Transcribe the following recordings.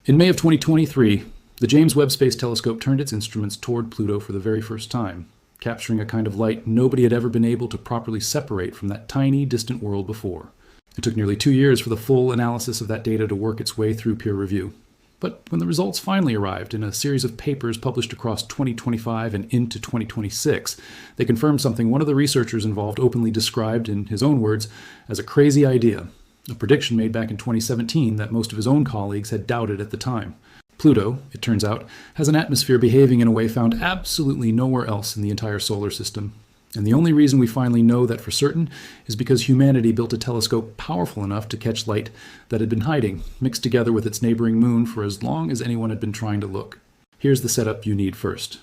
In May of 2023, the James Webb Space Telescope turned its instruments toward Pluto for the very first time, capturing a kind of light nobody had ever been able to properly separate from that tiny, distant world before. It took nearly 2 years for the full analysis of that data to work its way through peer review. But when the results finally arrived in a series of papers published across 2025 and into 2026, they confirmed something one of the researchers involved openly described, in his own words, as a crazy idea, a prediction made back in 2017 that most of his own colleagues had doubted at the time. Pluto, it turns out, has an atmosphere behaving in a way found absolutely nowhere else in the entire solar system. And the only reason we finally know that for certain is because humanity built a telescope powerful enough to catch light that had been hiding, mixed together with its neighboring moon for as long as anyone had been trying to look. Here's the setup you need first.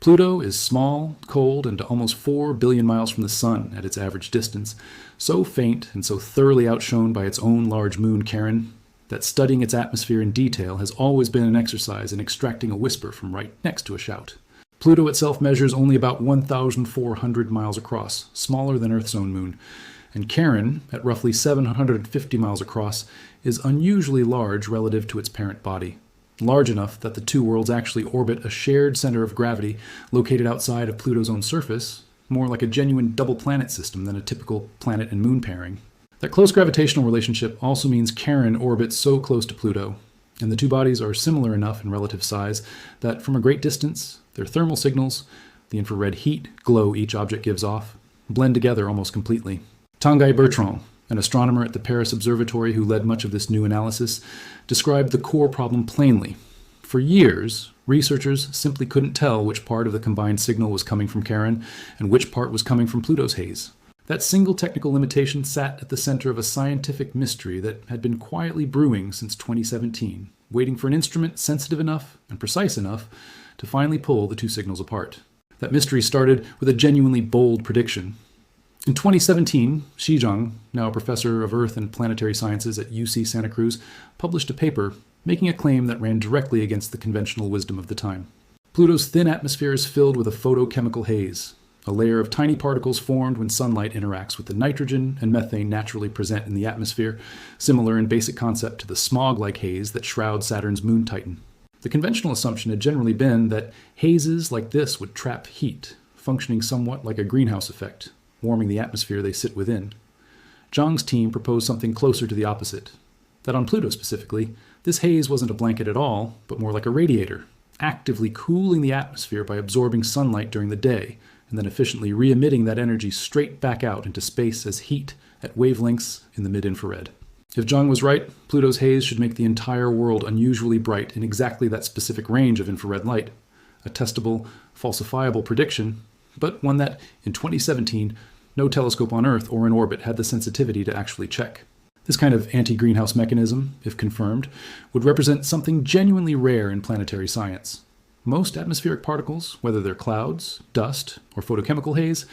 Pluto is small, cold, and almost 4 billion miles from the Sun at its average distance, so faint and so thoroughly outshone by its own large moon Charon that studying its atmosphere in detail has always been an exercise in extracting a whisper from right next to a shout. Pluto itself measures only about 1,400 miles across, smaller than Earth's own moon, and Charon, at roughly 750 miles across, is unusually large relative to its parent body. Large enough that the two worlds actually orbit a shared center of gravity located outside of Pluto's own surface, more like a genuine double-planet system than a typical planet and moon pairing. That close gravitational relationship also means Charon orbits so close to Pluto, and the two bodies are similar enough in relative size that from a great distance, their thermal signals, the infrared heat glow each object gives off, blend together almost completely. Tanguy Bertrand, an astronomer at the Paris Observatory who led much of this new analysis, described the core problem plainly. For years, researchers simply couldn't tell which part of the combined signal was coming from Charon and which part was coming from Pluto's haze. That single technical limitation sat at the center of a scientific mystery that had been quietly brewing since 2017, waiting for an instrument sensitive enough and precise enough to finally pull the two signals apart. That mystery started with a genuinely bold prediction. In 2017, Xi Zhang, now a professor of Earth and planetary sciences at UC Santa Cruz, published a paper making a claim that ran directly against the conventional wisdom of the time. Pluto's thin atmosphere is filled with a photochemical haze, a layer of tiny particles formed when sunlight interacts with the nitrogen and methane naturally present in the atmosphere, similar in basic concept to the smog-like haze that shrouds Saturn's moon Titan. The conventional assumption had generally been that hazes like this would trap heat, functioning somewhat like a greenhouse effect, warming the atmosphere they sit within. Zhang's team proposed something closer to the opposite, that on Pluto specifically, this haze wasn't a blanket at all, but more like a radiator, actively cooling the atmosphere by absorbing sunlight during the day, and then efficiently re-emitting that energy straight back out into space as heat at wavelengths in the mid-infrared. If Zhang was right, Pluto's haze should make the entire world unusually bright in exactly that specific range of infrared light, a testable, falsifiable prediction, but one that, in 2017, no telescope on Earth or in orbit had the sensitivity to actually check. This kind of anti-greenhouse mechanism, if confirmed, would represent something genuinely rare in planetary science. Most atmospheric particles, whether they're clouds, dust, or photochemical haze,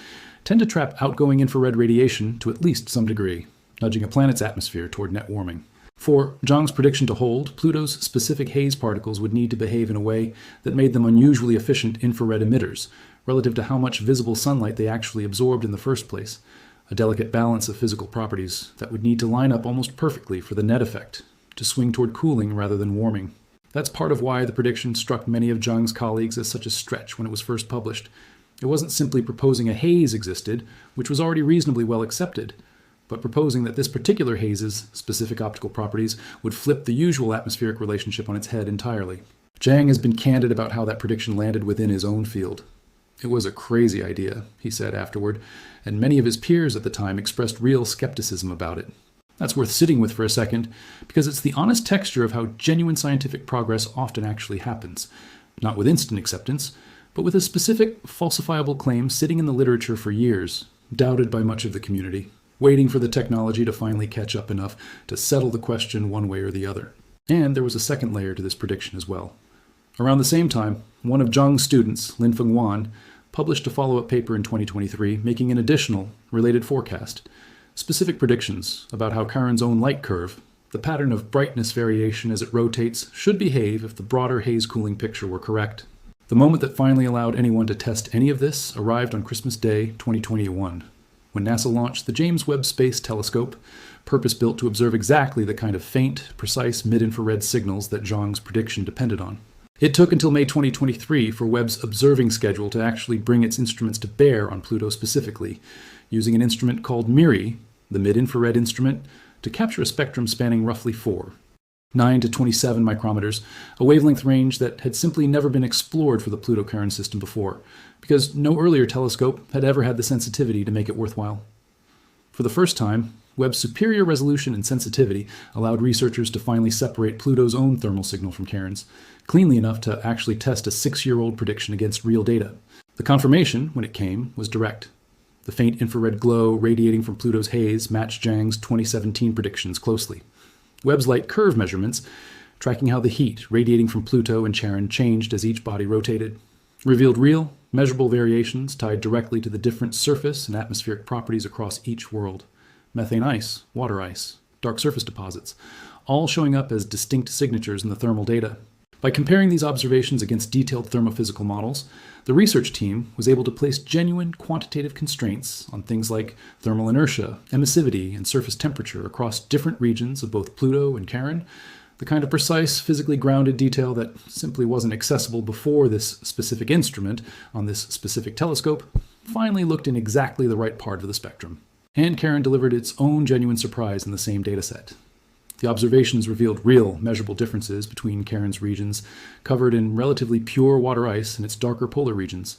tend to trap outgoing infrared radiation to at least some degree, nudging a planet's atmosphere toward net warming. For Zhang's prediction to hold, Pluto's specific haze particles would need to behave in a way that made them unusually efficient infrared emitters, relative to how much visible sunlight they actually absorbed in the first place, a delicate balance of physical properties that would need to line up almost perfectly for the net effect, to swing toward cooling rather than warming. That's part of why the prediction struck many of Zhang's colleagues as such a stretch when it was first published. It wasn't simply proposing a haze existed, which was already reasonably well accepted, but proposing that this particular haze's specific optical properties would flip the usual atmospheric relationship on its head entirely. Zhang has been candid about how that prediction landed within his own field. It was a crazy idea, he said afterward, and many of his peers at the time expressed real skepticism about it. That's worth sitting with for a second, because it's the honest texture of how genuine scientific progress often actually happens, not with instant acceptance, but with a specific, falsifiable claim sitting in the literature for years, doubted by much of the community, waiting for the technology to finally catch up enough to settle the question one way or the other. And there was a second layer to this prediction as well. Around the same time, one of Zhang's students, Linfeng Wan, published a follow-up paper in 2023 making an additional, related forecast, specific predictions about how Charon's own light curve, the pattern of brightness variation as it rotates, should behave if the broader haze cooling picture were correct. The moment that finally allowed anyone to test any of this arrived on Christmas Day, 2021, when NASA launched the James Webb Space Telescope, purpose-built to observe exactly the kind of faint, precise mid-infrared signals that Zhang's prediction depended on. It took until May 2023 for Webb's observing schedule to actually bring its instruments to bear on Pluto specifically, using an instrument called MIRI, the mid-infrared instrument, to capture a spectrum spanning roughly 9 to 27 micrometers, a wavelength range that had simply never been explored for the Pluto-Charon system before, because no earlier telescope had ever had the sensitivity to make it worthwhile. For the first time, Webb's superior resolution and sensitivity allowed researchers to finally separate Pluto's own thermal signal from Charon's, cleanly enough to actually test a 6-year-old prediction against real data. The confirmation, when it came, was direct. The faint infrared glow radiating from Pluto's haze matched Zhang's 2017 predictions closely. Webb's light curve measurements, tracking how the heat radiating from Pluto and Charon changed as each body rotated, revealed real, measurable variations tied directly to the different surface and atmospheric properties across each world. Methane ice, water ice, dark surface deposits, all showing up as distinct signatures in the thermal data. By comparing these observations against detailed thermophysical models, the research team was able to place genuine quantitative constraints on things like thermal inertia, emissivity, and surface temperature across different regions of both Pluto and Charon, the kind of precise, physically grounded detail that simply wasn't accessible before this specific instrument on this specific telescope finally looked in exactly the right part of the spectrum. And Charon delivered its own genuine surprise in the same dataset. The observations revealed real, measurable differences between Charon's regions, covered in relatively pure water ice and its darker polar regions,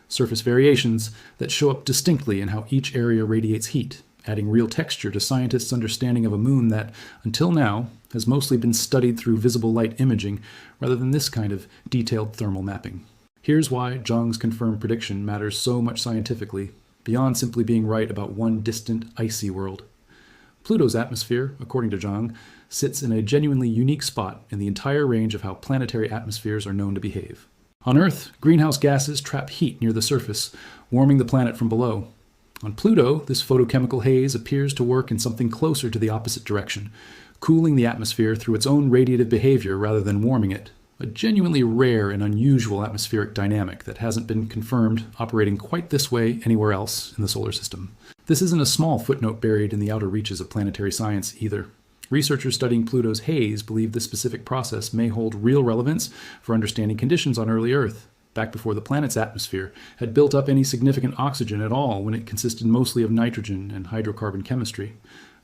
surface variations that show up distinctly in how each area radiates heat, adding real texture to scientists' understanding of a moon that, until now, has mostly been studied through visible light imaging rather than this kind of detailed thermal mapping. Here's why Zhang's confirmed prediction matters so much scientifically, beyond simply being right about one distant, icy world. Pluto's atmosphere, according to Zhang, sits in a genuinely unique spot in the entire range of how planetary atmospheres are known to behave. On Earth, greenhouse gases trap heat near the surface, warming the planet from below. On Pluto, this photochemical haze appears to work in something closer to the opposite direction, cooling the atmosphere through its own radiative behavior rather than warming it, a genuinely rare and unusual atmospheric dynamic that hasn't been confirmed operating quite this way anywhere else in the solar system. This isn't a small footnote buried in the outer reaches of planetary science either. Researchers studying Pluto's haze believe this specific process may hold real relevance for understanding conditions on early Earth, back before the planet's atmosphere had built up any significant oxygen at all when it consisted mostly of nitrogen and hydrocarbon chemistry,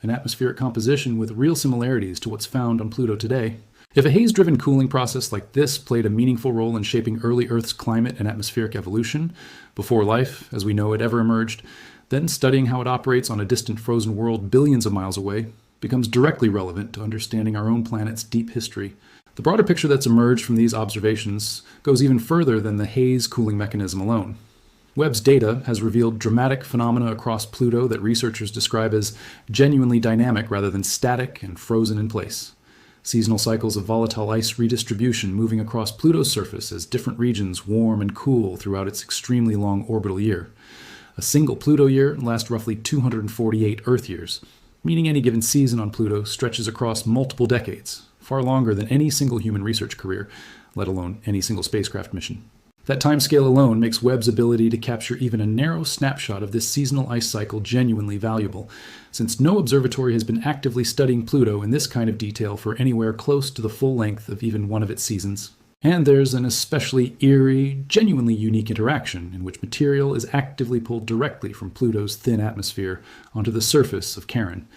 an atmospheric composition with real similarities to what's found on Pluto today. If a haze-driven cooling process like this played a meaningful role in shaping early Earth's climate and atmospheric evolution, before life, as we know it, ever emerged, then studying how it operates on a distant frozen world billions of miles away becomes directly relevant to understanding our own planet's deep history. The broader picture that's emerged from these observations goes even further than the haze cooling mechanism alone. Webb's data has revealed dramatic phenomena across Pluto that researchers describe as genuinely dynamic rather than static and frozen in place. Seasonal cycles of volatile ice redistribution moving across Pluto's surface as different regions warm and cool throughout its extremely long orbital year. A single Pluto year lasts roughly 248 Earth years, meaning any given season on Pluto stretches across multiple decades, far longer than any single human research career, let alone any single spacecraft mission. That timescale alone makes Webb's ability to capture even a narrow snapshot of this seasonal ice cycle genuinely valuable, since no observatory has been actively studying Pluto in this kind of detail for anywhere close to the full length of even one of its seasons. And there's an especially eerie, genuinely unique interaction in which material is actively pulled directly from Pluto's thin atmosphere onto the surface of Charon,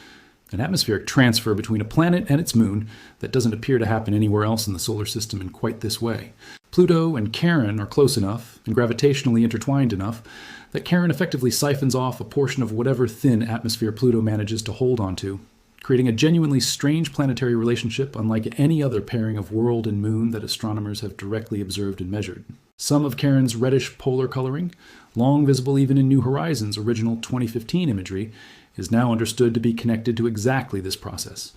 an atmospheric transfer between a planet and its moon that doesn't appear to happen anywhere else in the solar system in quite this way. Pluto and Charon are close enough and gravitationally intertwined enough that Charon effectively siphons off a portion of whatever thin atmosphere Pluto manages to hold onto, creating a genuinely strange planetary relationship unlike any other pairing of world and moon that astronomers have directly observed and measured. Some of Charon's reddish polar coloring, long visible even in New Horizons' original 2015 imagery, is now understood to be connected to exactly this process.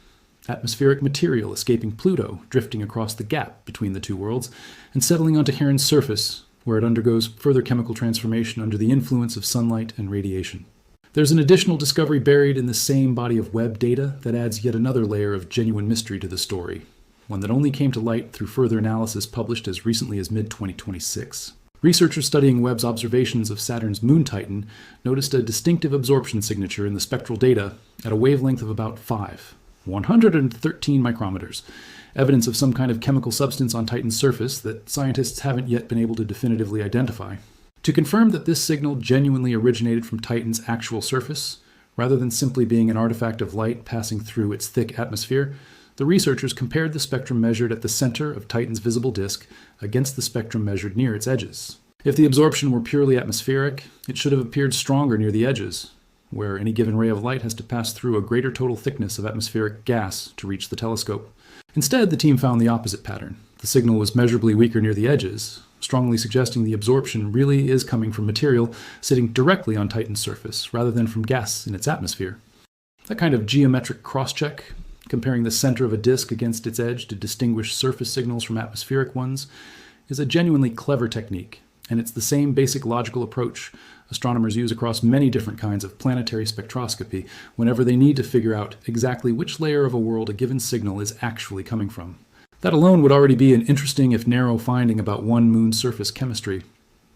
Atmospheric material escaping Pluto, drifting across the gap between the two worlds, and settling onto Charon's surface, where it undergoes further chemical transformation under the influence of sunlight and radiation. There's an additional discovery buried in the same body of Webb data that adds yet another layer of genuine mystery to the story, one that only came to light through further analysis published as recently as mid-2026. Researchers studying Webb's observations of Saturn's moon Titan noticed a distinctive absorption signature in the spectral data at a wavelength of about 113 micrometers, evidence of some kind of chemical substance on Titan's surface that scientists haven't yet been able to definitively identify. To confirm that this signal genuinely originated from Titan's actual surface, rather than simply being an artifact of light passing through its thick atmosphere, the researchers compared the spectrum measured at the center of Titan's visible disk against the spectrum measured near its edges. If the absorption were purely atmospheric, it should have appeared stronger near the edges, where any given ray of light has to pass through a greater total thickness of atmospheric gas to reach the telescope. Instead, the team found the opposite pattern. The signal was measurably weaker near the edges, strongly suggesting the absorption really is coming from material sitting directly on Titan's surface, rather than from gas in its atmosphere. That kind of geometric cross-check, comparing the center of a disk against its edge to distinguish surface signals from atmospheric ones, is a genuinely clever technique, and it's the same basic logical approach astronomers use across many different kinds of planetary spectroscopy whenever they need to figure out exactly which layer of a world a given signal is actually coming from. That alone would already be an interesting if narrow finding about one moon's surface chemistry.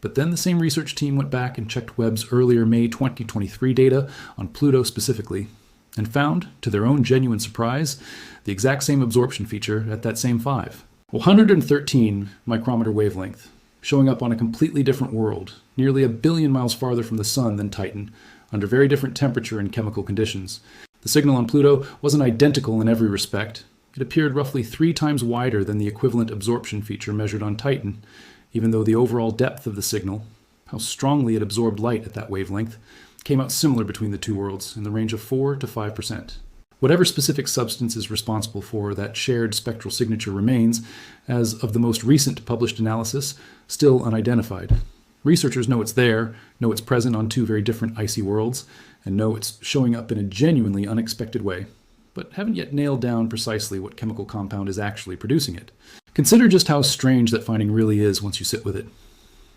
But then the same research team went back and checked Webb's earlier May 2023 data on Pluto specifically, and found, to their own genuine surprise, the exact same absorption feature at that same 113 micrometer wavelength, showing up on a completely different world, nearly 1 billion miles farther from the Sun than Titan, under very different temperature and chemical conditions. The signal on Pluto wasn't identical in every respect. It appeared roughly 3 times wider than the equivalent absorption feature measured on Titan, even though the overall depth of the signal, how strongly it absorbed light at that wavelength, came out similar between the two worlds, in the range of 4 to 5%. Whatever specific substance is responsible for that shared spectral signature remains, as of the most recent published analysis, still unidentified. Researchers know it's there, know it's present on 2 very different icy worlds, and know it's showing up in a genuinely unexpected way, but haven't yet nailed down precisely what chemical compound is actually producing it. Consider just how strange that finding really is once you sit with it.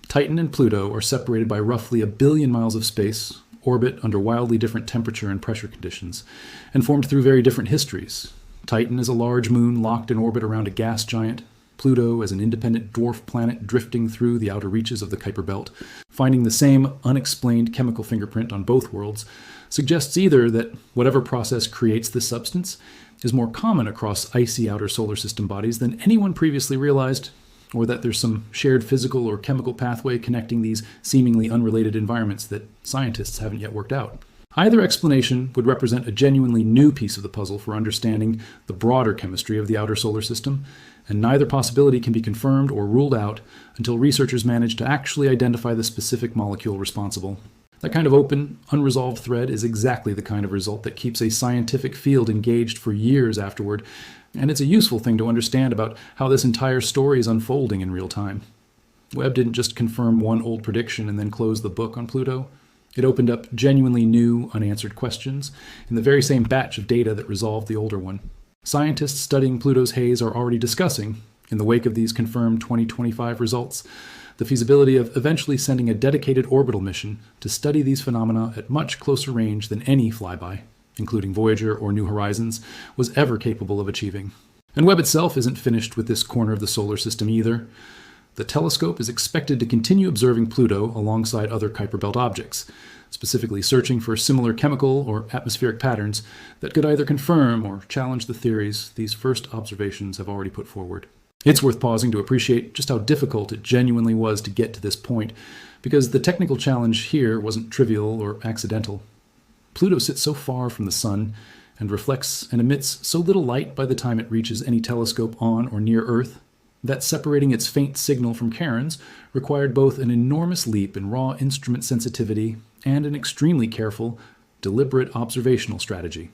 Titan and Pluto are separated by roughly 1 billion miles of space, orbit under wildly different temperature and pressure conditions, and formed through very different histories. Titan is a large moon locked in orbit around a gas giant, Pluto as an independent dwarf planet drifting through the outer reaches of the Kuiper Belt. Finding the same unexplained chemical fingerprint on both worlds suggests either that whatever process creates this substance is more common across icy outer solar system bodies than anyone previously realized, or that there's some shared physical or chemical pathway connecting these seemingly unrelated environments that scientists haven't yet worked out. Either explanation would represent a genuinely new piece of the puzzle for understanding the broader chemistry of the outer solar system, and neither possibility can be confirmed or ruled out until researchers manage to actually identify the specific molecule responsible. That kind of open, unresolved thread is exactly the kind of result that keeps a scientific field engaged for years afterward, and it's a useful thing to understand about how this entire story is unfolding in real time. Webb didn't just confirm one old prediction and then close the book on Pluto. It opened up genuinely new, unanswered questions in the very same batch of data that resolved the older one. Scientists studying Pluto's haze are already discussing, in the wake of these confirmed 2025 results, the feasibility of eventually sending a dedicated orbital mission to study these phenomena at much closer range than any flyby, including Voyager or New Horizons, was ever capable of achieving. And Webb itself isn't finished with this corner of the solar system either. The telescope is expected to continue observing Pluto alongside other Kuiper Belt objects, specifically searching for similar chemical or atmospheric patterns that could either confirm or challenge the theories these first observations have already put forward. It's worth pausing to appreciate just how difficult it genuinely was to get to this point, because the technical challenge here wasn't trivial or accidental. Pluto sits so far from the Sun and reflects and emits so little light by the time it reaches any telescope on or near Earth that separating its faint signal from Charon's required both an enormous leap in raw instrument sensitivity and an extremely careful, deliberate observational strategy,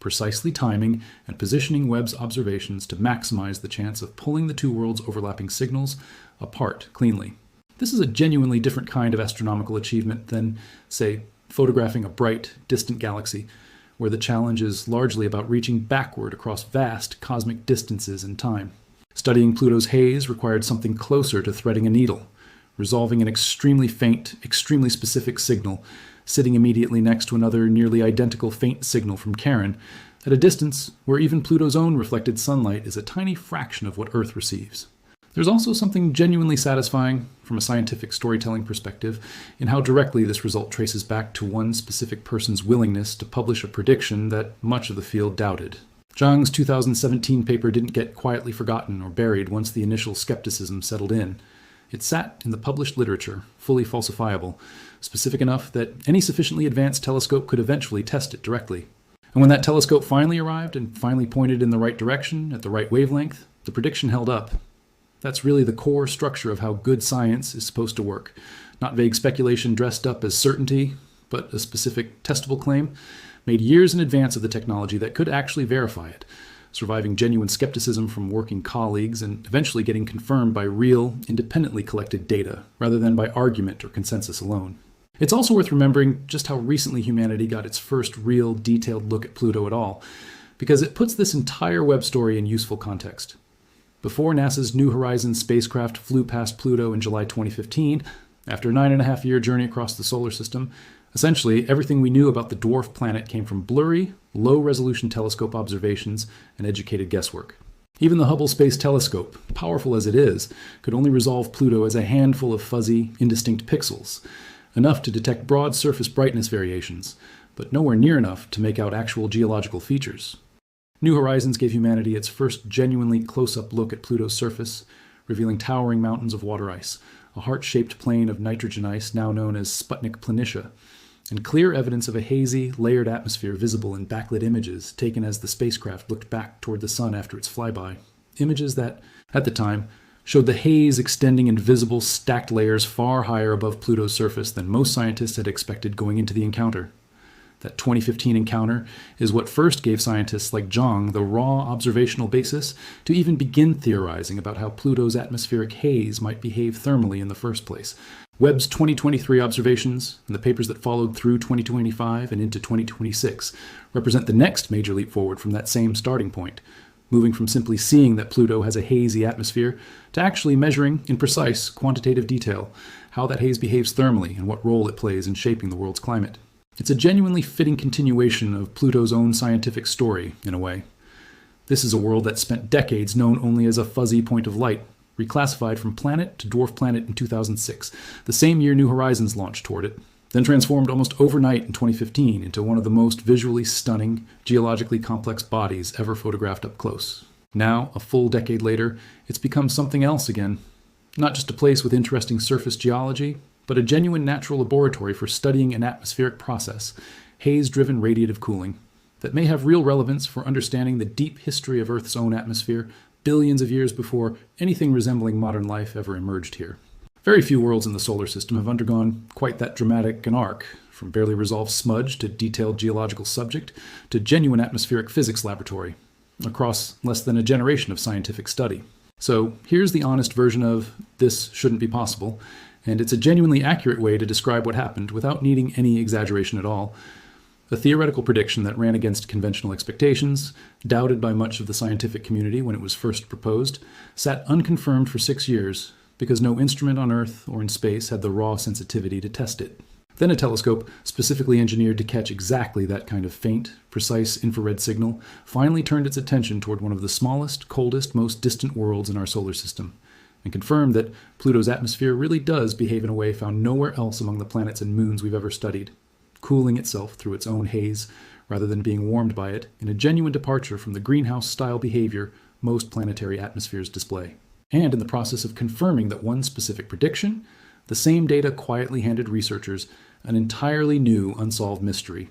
precisely timing and positioning Webb's observations to maximize the chance of pulling the two worlds' overlapping signals apart cleanly. This is a genuinely different kind of astronomical achievement than, say, photographing a bright, distant galaxy, where the challenge is largely about reaching backward across vast cosmic distances and time. Studying Pluto's haze required something closer to threading a needle, resolving an extremely faint, extremely specific signal, sitting immediately next to another nearly identical faint signal from Charon, at a distance where even Pluto's own reflected sunlight is a tiny fraction of what Earth receives. There's also something genuinely satisfying from a scientific storytelling perspective in how directly this result traces back to one specific person's willingness to publish a prediction that much of the field doubted. Zhang's 2017 paper didn't get quietly forgotten or buried once the initial skepticism settled in. It sat in the published literature, fully falsifiable, specific enough that any sufficiently advanced telescope could eventually test it directly. And when that telescope finally arrived and finally pointed in the right direction at the right wavelength, the prediction held up. That's really the core structure of how good science is supposed to work. Not vague speculation dressed up as certainty, but a specific testable claim made years in advance of the technology that could actually verify it, surviving genuine skepticism from working colleagues and eventually getting confirmed by real, independently collected data, rather than by argument or consensus alone. It's also worth remembering just how recently humanity got its first real, detailed look at Pluto at all, because it puts this entire Webb story in useful context. Before NASA's New Horizons spacecraft flew past Pluto in July 2015, after a 9.5-year journey across the solar system, essentially everything we knew about the dwarf planet came from blurry, low-resolution telescope observations and educated guesswork. Even the Hubble Space Telescope, powerful as it is, could only resolve Pluto as a handful of fuzzy, indistinct pixels, enough to detect broad surface brightness variations, but nowhere near enough to make out actual geological features. New Horizons gave humanity its first genuinely close-up look at Pluto's surface, revealing towering mountains of water ice, a heart-shaped plain of nitrogen ice now known as Sputnik Planitia, and clear evidence of a hazy, layered atmosphere visible in backlit images taken as the spacecraft looked back toward the sun after its flyby. Images that, at the time, showed the haze extending in visible, stacked layers far higher above Pluto's surface than most scientists had expected going into the encounter. That 2015 encounter is what first gave scientists like Zhang the raw observational basis to even begin theorizing about how Pluto's atmospheric haze might behave thermally in the first place. Webb's 2023 observations, and the papers that followed through 2025 and into 2026, represent the next major leap forward from that same starting point, moving from simply seeing that Pluto has a hazy atmosphere to actually measuring, in precise, quantitative detail, how that haze behaves thermally and what role it plays in shaping the world's climate. It's a genuinely fitting continuation of Pluto's own scientific story, in a way. This is a world that spent decades known only as a fuzzy point of light, reclassified from planet to dwarf planet in 2006, the same year New Horizons launched toward it, then transformed almost overnight in 2015 into one of the most visually stunning, geologically complex bodies ever photographed up close. Now, a full decade later, it's become something else again. Not just a place with interesting surface geology, but a genuine natural laboratory for studying an atmospheric process, haze-driven radiative cooling, that may have real relevance for understanding the deep history of Earth's own atmosphere billions of years before anything resembling modern life ever emerged here. Very few worlds in the solar system have undergone quite that dramatic an arc, from barely resolved smudge to detailed geological subject to genuine atmospheric physics laboratory, across less than a generation of scientific study. So here's the honest version of "this shouldn't be possible," and it's a genuinely accurate way to describe what happened without needing any exaggeration at all. A theoretical prediction that ran against conventional expectations, doubted by much of the scientific community when it was first proposed, sat unconfirmed for 6 years because no instrument on Earth or in space had the raw sensitivity to test it. Then a telescope, specifically engineered to catch exactly that kind of faint, precise infrared signal, finally turned its attention toward one of the smallest, coldest, most distant worlds in our solar system, and confirmed that Pluto's atmosphere really does behave in a way found nowhere else among the planets and moons we've ever studied, cooling itself through its own haze rather than being warmed by it, in a genuine departure from the greenhouse-style behavior most planetary atmospheres display. And in the process of confirming that one specific prediction, the same data quietly handed researchers an entirely new unsolved mystery,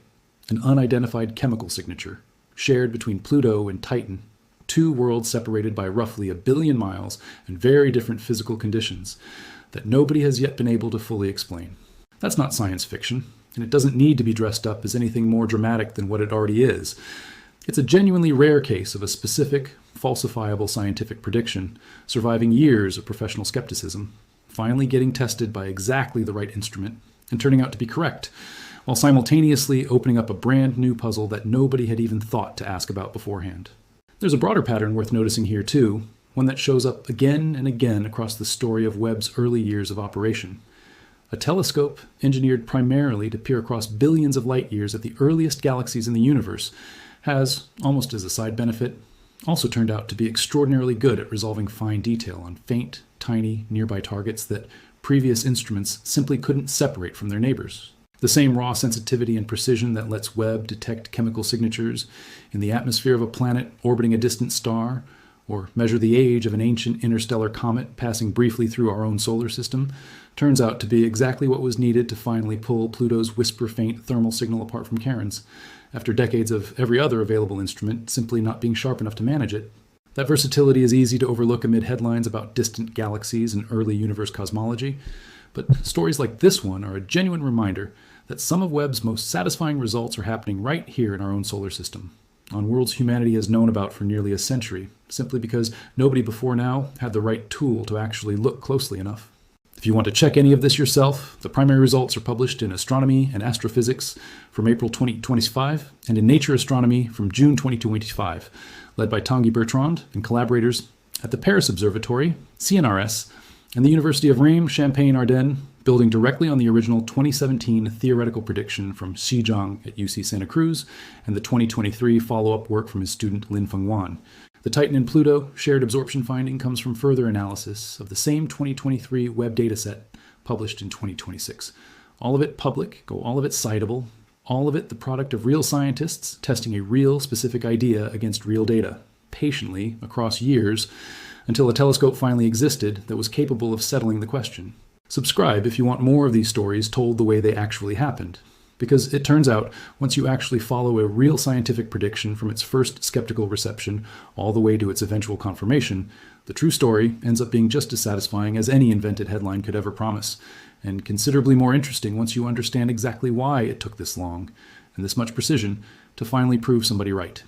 an unidentified chemical signature, shared between Pluto and Titan, two worlds separated by roughly 1 billion miles and very different physical conditions that nobody has yet been able to fully explain. That's not science fiction, and it doesn't need to be dressed up as anything more dramatic than what it already is. It's a genuinely rare case of a specific, falsifiable scientific prediction, surviving years of professional skepticism, finally getting tested by exactly the right instrument, and turning out to be correct, while simultaneously opening up a brand new puzzle that nobody had even thought to ask about beforehand. There's a broader pattern worth noticing here too, one that shows up again and again across the story of Webb's early years of operation. A telescope engineered primarily to peer across billions of light years at the earliest galaxies in the universe has, almost as a side benefit, also turned out to be extraordinarily good at resolving fine detail on faint, tiny, nearby targets that previous instruments simply couldn't separate from their neighbors. The same raw sensitivity and precision that lets Webb detect chemical signatures in the atmosphere of a planet orbiting a distant star, or measure the age of an ancient interstellar comet passing briefly through our own solar system, turns out to be exactly what was needed to finally pull Pluto's whisper-faint thermal signal apart from Charon's, after decades of every other available instrument simply not being sharp enough to manage it. That versatility is easy to overlook amid headlines about distant galaxies and early universe cosmology, but stories like this one are a genuine reminder that some of Webb's most satisfying results are happening right here in our own solar system, on worlds humanity has known about for nearly a century, simply because nobody before now had the right tool to actually look closely enough. If you want to check any of this yourself, the primary results are published in Astronomy and Astrophysics from April 2025 and in Nature Astronomy from June 2025, led by Tanguy Bertrand and collaborators at the Paris Observatory, CNRS, and the University of Reims, Champaign-Ardenne, building directly on the original 2017 theoretical prediction from Xi Zhang at UC Santa Cruz and the 2023 follow-up work from his student Linfeng Wan. The Titan and Pluto shared absorption finding comes from further analysis of the same 2023 Webb dataset published in 2026. All of it public, all of it citable, all of it the product of real scientists testing a real specific idea against real data, patiently across years, until a telescope finally existed that was capable of settling the question. Subscribe if you want more of these stories told the way they actually happened. Because it turns out, once you actually follow a real scientific prediction from its first skeptical reception all the way to its eventual confirmation, the true story ends up being just as satisfying as any invented headline could ever promise, and considerably more interesting once you understand exactly why it took this long, and this much precision, to finally prove somebody right.